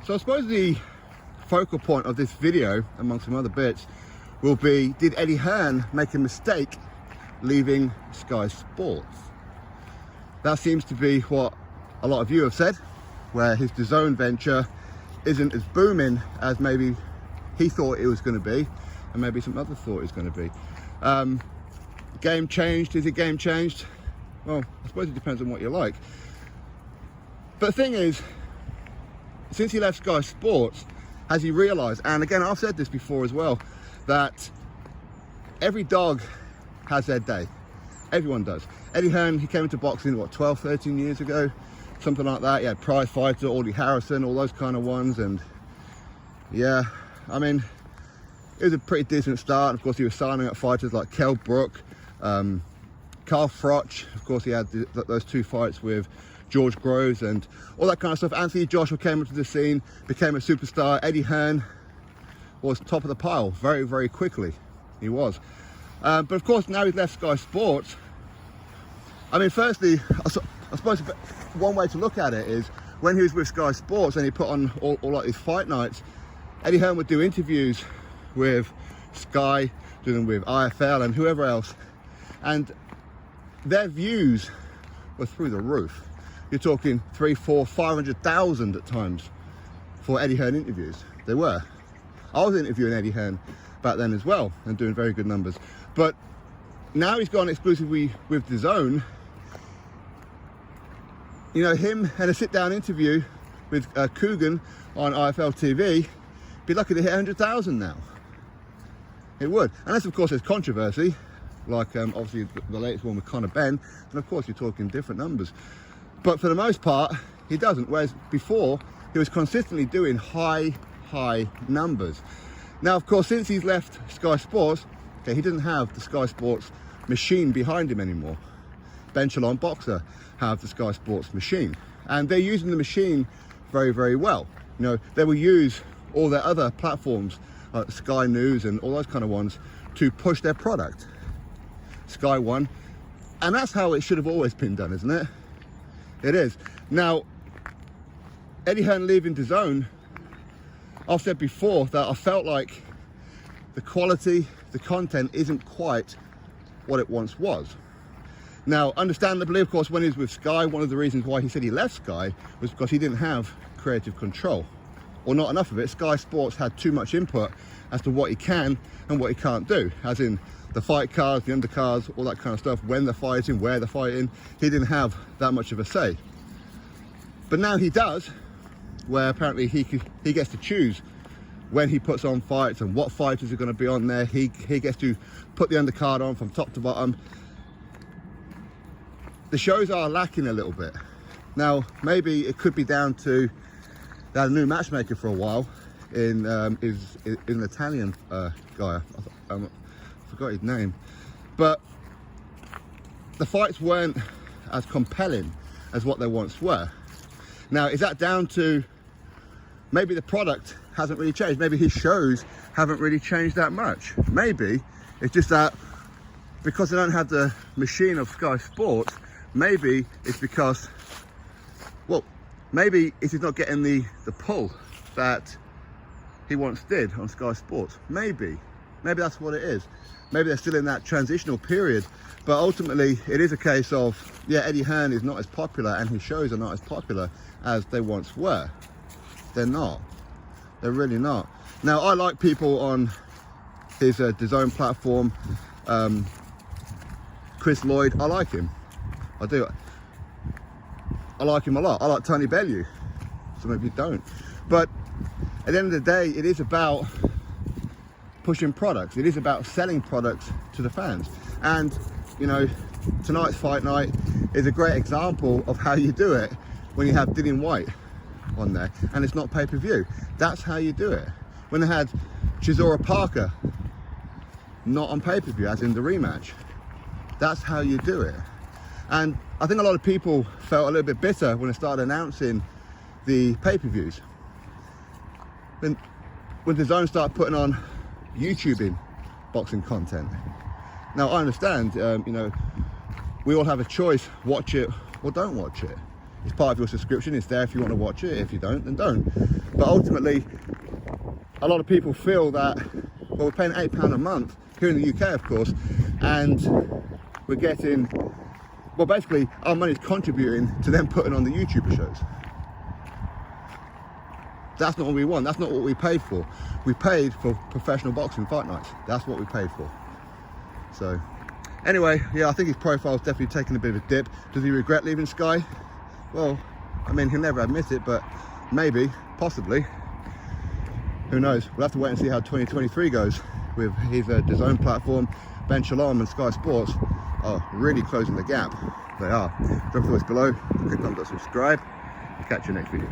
So I suppose the focal point of this video, among some other bits, will be, did Eddie Hearn make a mistake leaving Sky Sports? That seems to be what a lot of you have said, where his DAZN venture isn't as booming as maybe he thought it was going to be, and maybe some others thought it was going to be. Game changed. Is it game changed? Well, I suppose it depends on what you like. But the thing is, since he left Sky Sports, has he realised, and again I've said this before as well, that every dog has their day. Everyone does. Eddie Hearn, he came into boxing, what, 12, 13 years ago? Something like that. He had prize fighter, Eddie Harrison, all those kind of ones, and yeah, I mean, it was a pretty decent start. Of course, he was signing up fighters like Kell Brook, Carl Froch. Of course, he had those two fights with George Groves and all that kind of stuff. Anthony Joshua came into the scene, became a superstar. Eddie Hearn was top of the pile very, very quickly. He was. But of course, now he's left Sky Sports. I mean, firstly, I suppose one way to look at it is when he was with Sky Sports and he put on all like his fight nights, Eddie Hearn would do interviews with Sky, do them with IFL and whoever else, and their views were through the roof. You're talking 3, 4, 500,000 at times for Eddie Hearn interviews. They were. I was interviewing Eddie Hearn back then as well and doing very good numbers. But now he's gone exclusively with DAZN. You know, him and a sit-down interview with Coogan on IFL TV, be lucky to hit 100,000 now. It would. Unless, of course, there's controversy, like obviously the latest one with Conor Benn, and of course you're talking different numbers. But for the most part, he doesn't. Whereas before, he was consistently doing high numbers. Now, of course, since he's left Sky Sports, okay, he doesn't have the Sky Sports machine behind him anymore. Ben Shalom Boxer have the Sky Sports machine, and they're using the machine very, very well. You know, they will use all their other platforms, like Sky News and all those kind of ones, to push their product. Sky One, and that's how it should have always been done, isn't it? It is. Now, Eddie Hearn leaving DAZN, I've said before that I felt like the quality, the content isn't quite what it once was. Now, understandably, of course, when he was with Sky, one of the reasons why he said he left Sky was because he didn't have creative control, or not enough of it. Sky Sports had too much input as to what he can and what he can't do, as in the fight cards, the undercards, all that kind of stuff, when they're fighting, where they're fighting. He didn't have that much of a say. But now he does, where apparently he gets to choose when he puts on fights and what fighters are going to be on there. He gets to put the undercard on from top to bottom. The shows are lacking a little bit. Now, maybe it could be down to they had a new matchmaker for a while in an Italian guy. I forgot his name. But the fights weren't as compelling as what they once were. Now, is that down to maybe the product hasn't really changed? Maybe his shows haven't really changed that much. Maybe it's just that because they don't have the machine of Sky Sports, maybe it's because, well, maybe it is not getting the pull that he once did on Sky Sports. Maybe that's what it is. Maybe they're still in that transitional period, but ultimately it is a case of, yeah, Eddie Hearn is not as popular and his shows are not as popular as they once were. They're not. They're really not. Now, I like people on his DAZN platform. Chris Lloyd, I like him. I do. I like him a lot. I like Tony Bellew. Some of you don't. But at the end of the day, it is about pushing products. It is about selling products to the fans. And, you know, tonight's fight night is a great example of how you do it when you have Dillian Whyte on there and it's not pay-per-view. That's how you do it. When they had Chisora Parker not on pay-per-view, as in the rematch, that's how you do it. And I think a lot of people felt a little bit bitter when they started announcing the pay-per-views. When DAZN started putting on YouTubing boxing content. Now, I understand, you know, we all have a choice, watch it or don't watch it. It's part of your subscription. It's there if you want to watch it. If you don't, then don't. But ultimately, a lot of people feel that, well, we're paying £8 a month here in the UK, of course, and we're getting, well, basically our money's contributing to them putting on the YouTuber shows. That's not what we want. That's not what we paid for. We paid for professional boxing fight nights. That's what we paid for. So anyway, yeah, I think his profile's definitely taken a bit of a dip. Does he regret leaving Sky? Well, I mean, he'll never admit it, but maybe, possibly. Who knows? We'll have to wait and see how 2023 goes with his DAZN platform. Ben Shalom and Sky Sports are really closing the gap. They are. Drop a voice below, click thumbs up, subscribe. I'll catch you next video.